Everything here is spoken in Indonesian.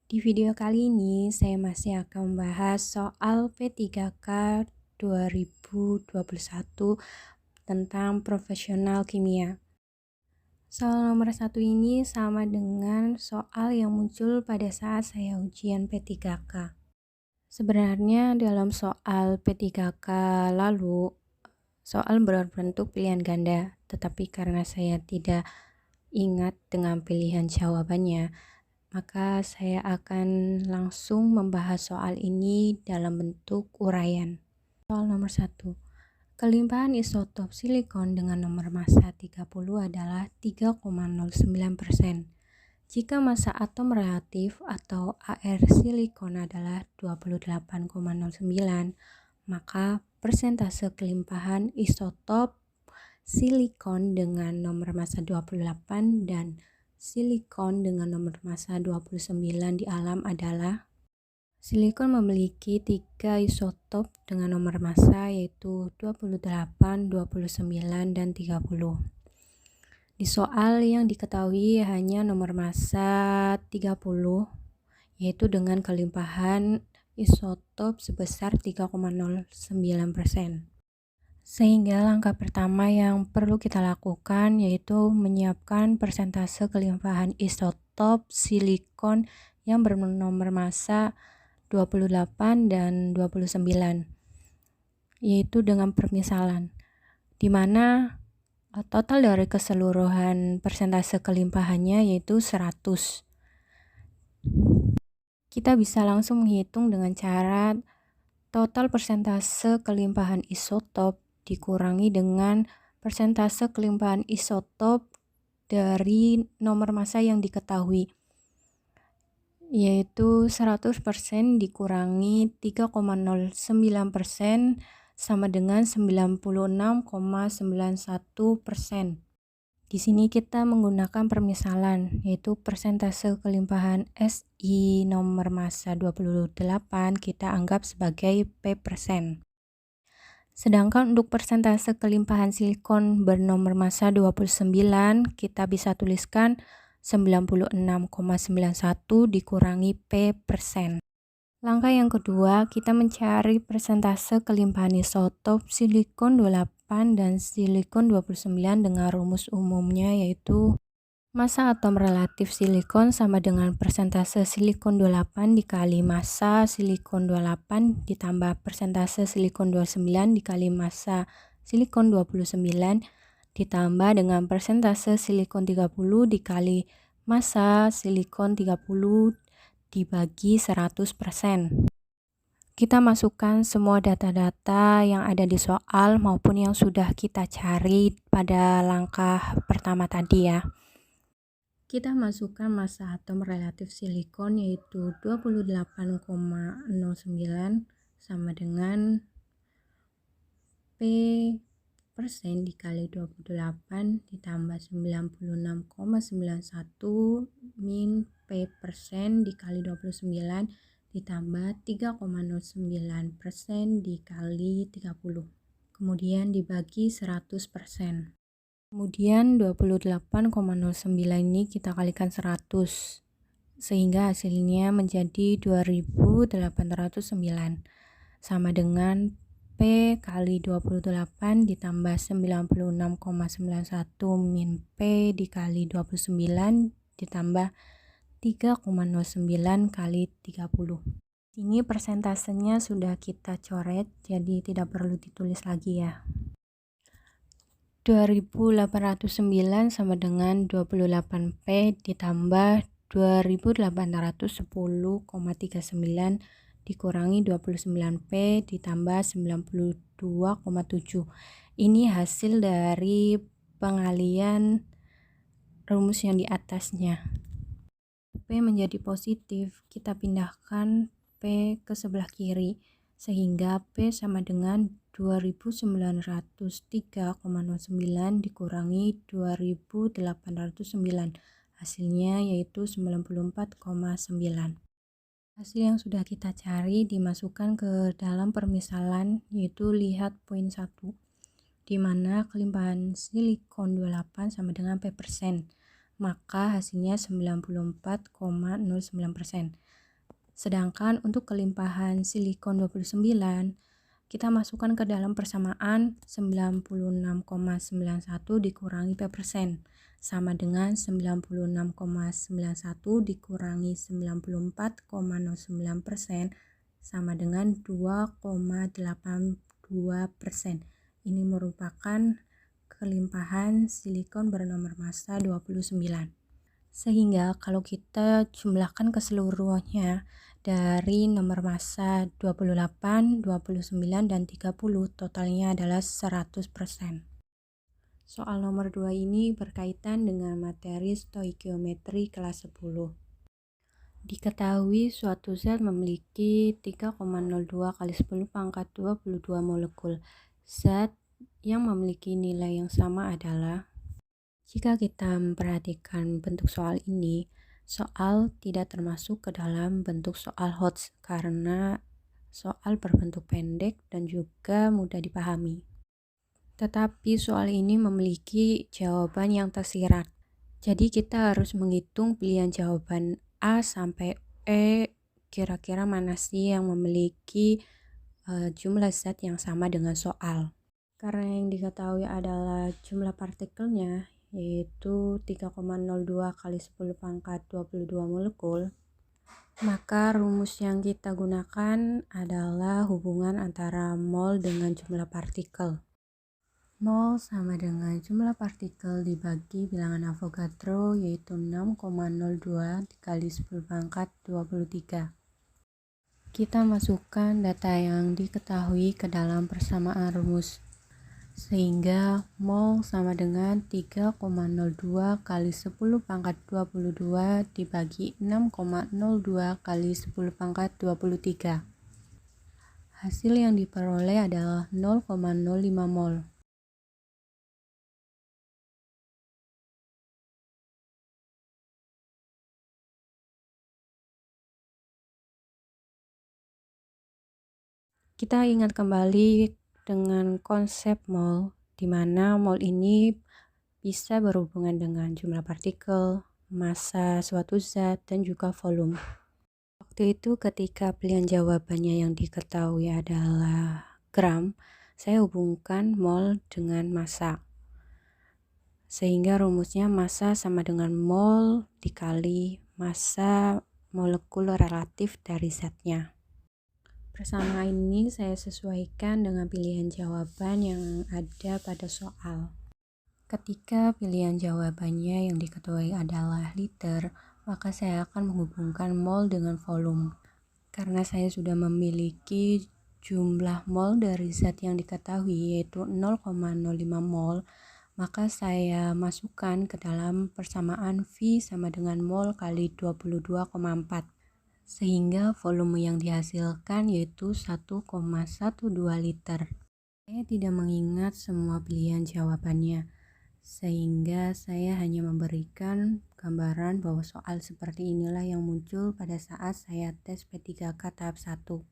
Di video kali ini saya masih akan membahas soal P3K 2021 tentang profesional kimia. Soal nomor 1 ini sama dengan soal yang muncul pada saat saya ujian P3K. Sebenarnya dalam soal P3K lalu, soal berbentuk pilihan ganda, tetapi karena saya tidak ingat dengan pilihan jawabannya, maka saya akan langsung membahas soal ini dalam bentuk uraian. Soal nomor 1. Kelimpahan isotop silikon dengan nomor massa 30 adalah 3,09%. Jika massa atom relatif atau AR silikon adalah 28,09, maka persentase kelimpahan isotop silikon dengan nomor massa 28 dan silikon dengan nomor massa 29 di alam adalah: silikon memiliki 3 isotop dengan nomor massa yaitu 28, 29, dan 30. Di soal yang diketahui hanya nomor massa 30, yaitu dengan kelimpahan isotop sebesar 3,09%. Sehingga langkah pertama yang perlu kita lakukan yaitu menyiapkan persentase kelimpahan isotop silikon yang bernomor massa 28 dan 29, yaitu dengan permisalan, di mana total dari keseluruhan persentase kelimpahannya yaitu 100. Kita bisa langsung menghitung dengan cara total persentase kelimpahan isotop dikurangi dengan persentase kelimpahan isotop dari nomor massa yang diketahui, yaitu 100% dikurangi 3,09% sama dengan 96,91%. Di sini kita menggunakan permisalan, yaitu persentase kelimpahan Si nomor massa 28 kita anggap sebagai P%. Sedangkan untuk persentase kelimpahan silikon bernomor massa 29, kita bisa tuliskan 96,91 dikurangi P%. Langkah yang kedua, kita mencari persentase kelimpahan isotop silikon 28 dan silikon 29 dengan rumus umumnya, yaitu massa atom relatif silikon sama dengan persentase silikon 28 dikali massa silikon 28 ditambah persentase silikon 29 dikali massa silikon 29 ditambah dengan persentase silikon 30 dikali massa silikon 30 dibagi 100%. Kita masukkan semua data-data yang ada di soal maupun yang sudah kita cari pada langkah pertama tadi ya. Kita masukkan massa atom relatif silikon yaitu 28,09 sama dengan P persen dikali 28 ditambah 96,91 min P persen dikali 29 ditambah 3,09% dikali 30, kemudian dibagi 100%. Kemudian 28,09 ini kita kalikan 100 sehingga hasilnya menjadi 2809 sama dengan P kali 28 ditambah 96,91 min P dikali 29 ditambah 3,09 kali 30. Ini persentasenya sudah kita coret, jadi tidak perlu ditulis lagi ya. 2809 sama dengan 28P ditambah 2810,39 dikurangi 29P ditambah 92,7. Ini hasil dari pengalian rumus yang di atasnya. P menjadi positif, kita pindahkan P ke sebelah kiri sehingga P sama dengan 2903,09 dikurangi 2809. Hasilnya yaitu 94,9. Hasil yang sudah kita cari dimasukkan ke dalam permisalan, yaitu lihat poin 1, di mana kelimpahan silikon 28 sama dengan P%, maka hasilnya 94,09%. Sedangkan untuk kelimpahan silikon 29, kita masukkan ke dalam persamaan 96,91 dikurangi P%, sama dengan 96,91 dikurangi 94,09%, sama dengan 2,82%. Ini merupakan kelimpahan silikon bernomor massa 29. Sehingga kalau kita jumlahkan keseluruhannya dari nomor massa 28, 29, dan 30, totalnya adalah 100%. Soal nomor 2 ini berkaitan dengan materi stoikiometri kelas 10. Diketahui suatu zat memiliki 3,02 kali 10 pangkat 22 molekul. Zat yang memiliki nilai yang sama adalah, jika kita memperhatikan bentuk soal ini, soal tidak termasuk ke dalam bentuk soal HOTS karena soal berbentuk pendek dan juga mudah dipahami. Tetapi soal ini memiliki jawaban yang tersirat. Jadi kita harus menghitung pilihan jawaban A sampai E, kira-kira mana sih yang memiliki jumlah zat yang sama dengan soal. Karena yang diketahui adalah jumlah partikelnya, yaitu 3,02 kali 10 pangkat 22 molekul, maka rumus yang kita gunakan adalah hubungan antara mol dengan jumlah partikel. Mol sama dengan jumlah partikel dibagi bilangan Avogadro, yaitu 6,02 dikali 10 pangkat 23. Kita masukkan data yang diketahui ke dalam persamaan rumus, sehingga mol sama dengan 3,02 kali 10 pangkat 22 dibagi 6,02 kali 10 pangkat 23. Hasil yang diperoleh adalah 0,05 mol. Kita ingat kembali dengan konsep mol, di mana mol ini bisa berhubungan dengan jumlah partikel, massa suatu zat, dan juga volume. Waktu itu ketika pilihan jawabannya yang diketahui adalah gram, saya hubungkan mol dengan massa. Sehingga rumusnya massa sama dengan mol dikali massa molekul relatif dari zatnya. Persamaan ini saya sesuaikan dengan pilihan jawaban yang ada pada soal. Ketika pilihan jawabannya yang diketahui adalah liter, maka saya akan menghubungkan mol dengan volume. Karena saya sudah memiliki jumlah mol dari zat yang diketahui yaitu 0,05 mol, maka saya masukkan ke dalam persamaan V sama dengan mol kali 22,4. Sehingga volume yang dihasilkan yaitu 1,12 liter. Saya tidak mengingat semua pilihan jawabannya, sehingga saya hanya memberikan gambaran bahwa soal seperti inilah yang muncul pada saat saya tes P3K tahap 1.